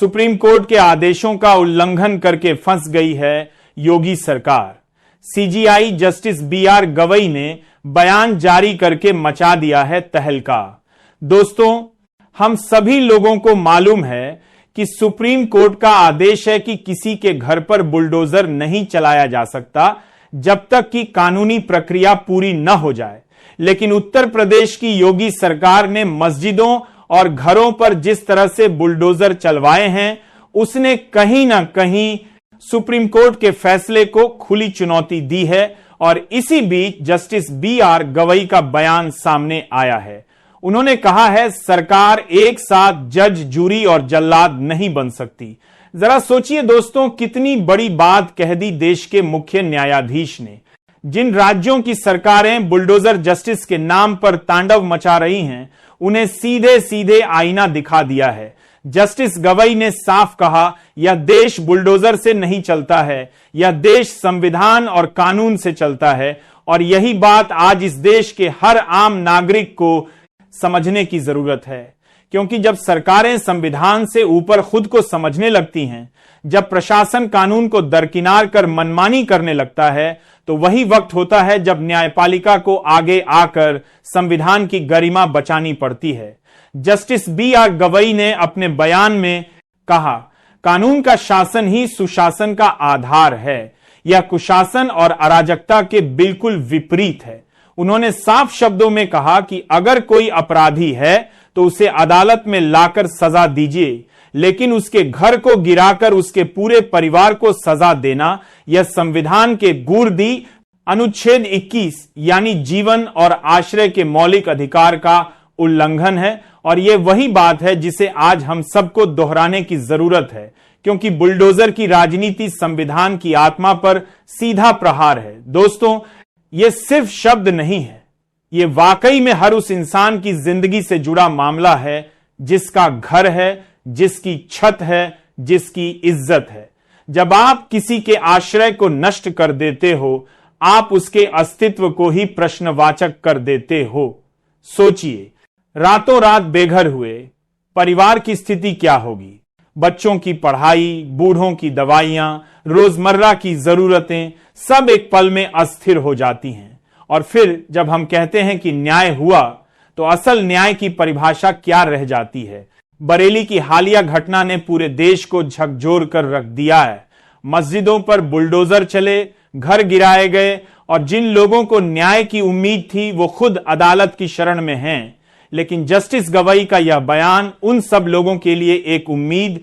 Supreme court के आदेशों का उल्लंघन करके फंस गई है योगी सरकार। सीजीआई जस्टिस बीआर गवई ने बयान जारी करके मचा दिया है तहलका। दोस्तों, हम सभी लोगों को मालूम है कि सुप्रीम कोर्ट का आदेश है कि किसी के घर पर बुलडोजर नहीं चलाया जा सकता जब तक कि कानूनी प्रक्रिया पूरी न हो जाए। लेकिन उत्तर प्रदेश की योगी सरकार ने मस्जिदों और घरों पर जिस तरह से बुलडोजर चलवाए हैं, उसने कहीं ना कहीं सुप्रीम कोर्ट के फैसले को खुली चुनौती दी है। और इसी बीच जस्टिस बीआर गवई का बयान सामने आया है। उन्होंने कहा है, सरकार एक साथ जज, जूरी और जल्लाद नहीं बन सकती। जरा सोचिए दोस्तों, कितनी बड़ी बात कह दी देश के मुख्य न्यायाधीश ने। जिन राज्यों की सरकारें बुलडोजर जस्टिस के नाम पर तांडव मचा रही हैं, उन्हें सीधे सीधे आईना दिखा दिया है। जस्टिस गवई ने साफ कहा, यह देश बुलडोजर से नहीं चलता है, यह देश संविधान और कानून से चलता है। और यही बात आज इस देश के हर आम नागरिक को समझने की जरूरत है, क्योंकि जब सरकारें संविधान से ऊपर खुद को समझने लगती हैं, जब प्रशासन कानून को दरकिनार कर मनमानी करने लगता है, तो वही वक्त होता है जब न्यायपालिका को आगे आकर संविधान की गरिमा बचानी पड़ती है। जस्टिस बीआर गवई ने अपने बयान में कहा, कानून का शासन ही सुशासन का आधार है। यह कुशासन और अराजकता के बिल्कुल विपरीत है। उन्होंने साफ शब्दों में कहा कि अगर कोई अपराधी है तो उसे अदालत में लाकर सजा दीजिए, लेकिन उसके घर को गिराकर उसके पूरे परिवार को सजा देना यह संविधान के गुर्दी अनुच्छेद 21 यानी जीवन और आश्रय के मौलिक अधिकार का उल्लंघन है। और यह वही बात है जिसे आज हम सबको दोहराने की जरूरत है, क्योंकि बुलडोजर की राजनीति संविधान की आत्मा पर सीधा प्रहार है। दोस्तों, यह सिर्फ शब्द नहीं है, यह वाकई में हर उस इंसान की जिंदगी से जुड़ा मामला है जिसका घर है, जिसकी छत है, जिसकी इज्जत है। जब आप किसी के आश्रय को नष्ट कर देते हो, आप उसके अस्तित्व को ही प्रश्नवाचक कर देते हो। सोचिए, रातों रात बेघर हुए परिवार की स्थिति क्या होगी। बच्चों की पढ़ाई, बूढ़ों की दवाइयां, रोजमर्रा की जरूरतें सब एक पल में अस्थिर हो जाती हैं। और फिर जब हम कहते हैं कि न्याय हुआ, तो असल न्याय की परिभाषा क्या रह जाती है। बरेली की हालिया घटना ने पूरे देश को झकझोर कर रख दिया है। मस्जिदों पर बुलडोजर चले, घर गिराए गए, और जिन लोगों को न्याय की उम्मीद थी वो खुद अदालत की शरण में हैं। लेकिन जस्टिस गवई का यह बयान उन सब लोगों के लिए एक उम्मीद,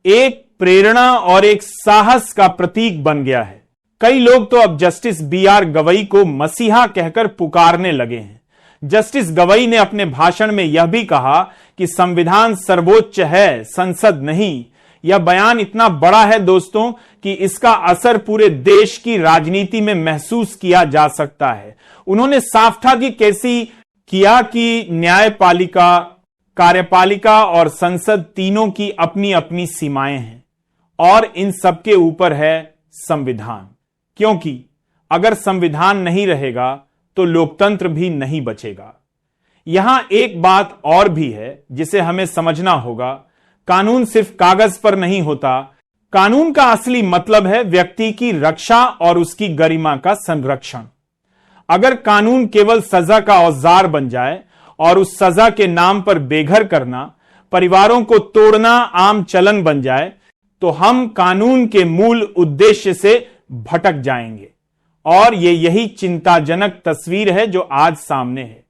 एक प्रेरणा और एक साहस का प्रतीक बन गया है। कई लोग तो अब जस्टिस बीआर गवई को मसीहा कहकर पुकारने लगे हैं। जस्टिस गवई ने अपने भाषण में यह भी कहा कि संविधान सर्वोच्च है, संसद नहीं। यह बयान इतना बड़ा है दोस्तों कि इसका असर पूरे देश की राजनीति में महसूस किया जा सकता है। उन्होंने साफ था कि कैसी किया कि न्यायपालिका, कार्यपालिका और संसद तीनों की अपनी अपनी सीमाएं हैं, और इन सबके ऊपर है संविधान। क्योंकि अगर संविधान नहीं रहेगा तो लोकतंत्र भी नहीं बचेगा। यहां एक बात और भी है जिसे हमें समझना होगा, कानून सिर्फ कागज पर नहीं होता। कानून का असली मतलब है व्यक्ति की रक्षा और उसकी गरिमा का संरक्षण। अगर कानून केवल सजा का औजार बन जाए और उस सजा के नाम पर बेघर करना, परिवारों को तोड़ना आम चलन बन जाए, तो हम कानून के मूल उद्देश्य से भटक जाएंगे। और यही चिंताजनक तस्वीर है जो आज सामने है।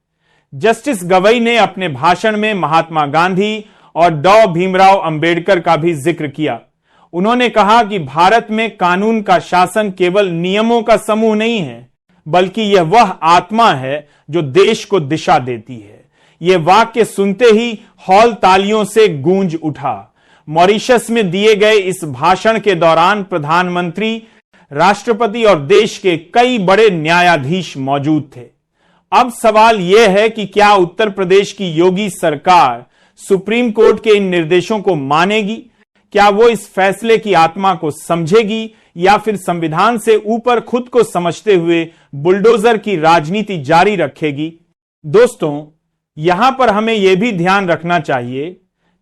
जस्टिस गवई ने अपने भाषण में महात्मा गांधी और डॉ भीमराव अंबेडकर का भी जिक्र किया। उन्होंने कहा कि भारत में कानून का शासन केवल नियमों का समूह नहीं है, बल्कि यह वह आत्मा है जो देश को दिशा देती है। यह वाक्य सुनते ही हॉल तालियों से गूंज उठा। मॉरिशस में दिए गए इस भाषण के दौरान प्रधानमंत्री, राष्ट्रपति और देश के कई बड़े न्यायाधीश मौजूद थे। अब सवाल यह है कि क्या उत्तर प्रदेश की योगी सरकार सुप्रीम कोर्ट के इन निर्देशों को मानेगी? क्या वो इस फैसले की आत्मा को समझेगी, या फिर संविधान से ऊपर खुद को समझते हुए बुलडोजर की राजनीति जारी रखेगी? दोस्तों, यहां पर हमें यह भी ध्यान रखना चाहिए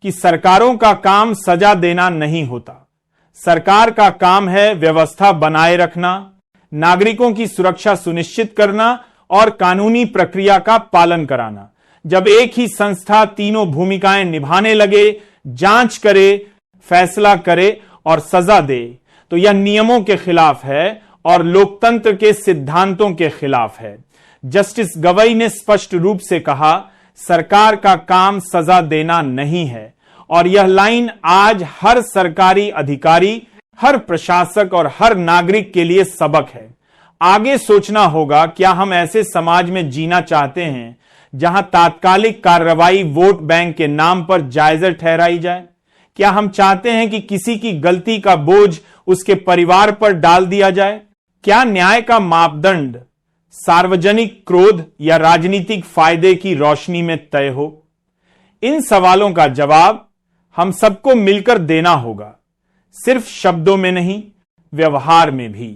कि सरकारों का काम सजा देना नहीं होता। सरकार का काम है व्यवस्था बनाए रखना, नागरिकों की सुरक्षा सुनिश्चित करना और कानूनी प्रक्रिया का पालन कराना। जब एक ही संस्था तीनों भूमिकाएं निभाने लगे, जांच करे, फैसला करे और सजा दे, तो यह नियमों के खिलाफ है और लोकतंत्र के सिद्धांतों के खिलाफ है। जस्टिस गवई ने स्पष्ट रूप से कहा, सरकार का काम सजा देना नहीं है। और यह लाइन आज हर सरकारी अधिकारी, हर प्रशासक और हर नागरिक के लिए सबक है। आगे सोचना होगा, क्या हम ऐसे समाज में जीना चाहते हैं जहां तात्कालिक कार्रवाई वोट बैंक के नाम पर जायज ठहराई जाए? क्या हम चाहते हैं कि किसी की गलती का बोझ उसके परिवार पर डाल दिया जाए? क्या न्याय का मापदंड सार्वजनिक क्रोध या राजनीतिक फायदे की रोशनी में तय हो? इन सवालों का जवाब हम सबको मिलकर देना होगा, सिर्फ शब्दों में नहीं, व्यवहार में भी।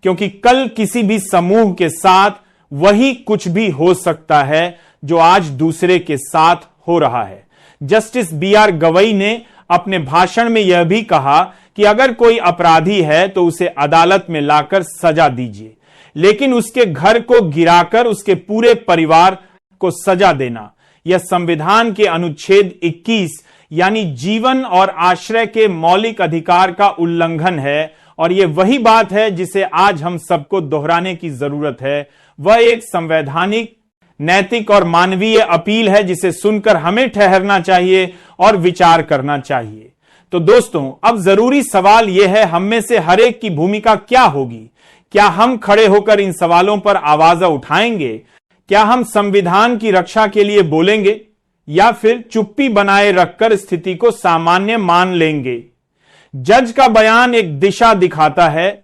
क्योंकि कल किसी भी समूह के साथ वही कुछ भी हो सकता है जो आज दूसरे के साथ हो रहा है। जस्टिस BR गवई ने अपने भाषण में यह भी कहा कि अगर कोई अपराधी है तो उसे अदालत में लाकर सजा दीजिए, लेकिन उसके घर को गिराकर उसके पूरे परिवार को सजा देना, यह संविधान के अनुच्छेद 21 यानी जीवन और आश्रय के मौलिक अधिकार का उल्लंघन है। और यह वही बात है जिसे आज हम सबको दोहराने की जरूरत है। वह एक संवैधानिक, नैतिक और मानवीय अपील है जिसे सुनकर हमें ठहरना चाहिए और विचार करना चाहिए। तो दोस्तों, अब जरूरी सवाल यह है, हम में से हर एक की भूमिका क्या होगी? क्या हम खड़े होकर इन सवालों पर आवाज उठाएंगे? क्या हम संविधान की रक्षा के लिए बोलेंगे या फिर चुप्पी बनाए रखकर स्थिति को सामान्य मान लेंगे? जज का बयान एक दिशा दिखाता है,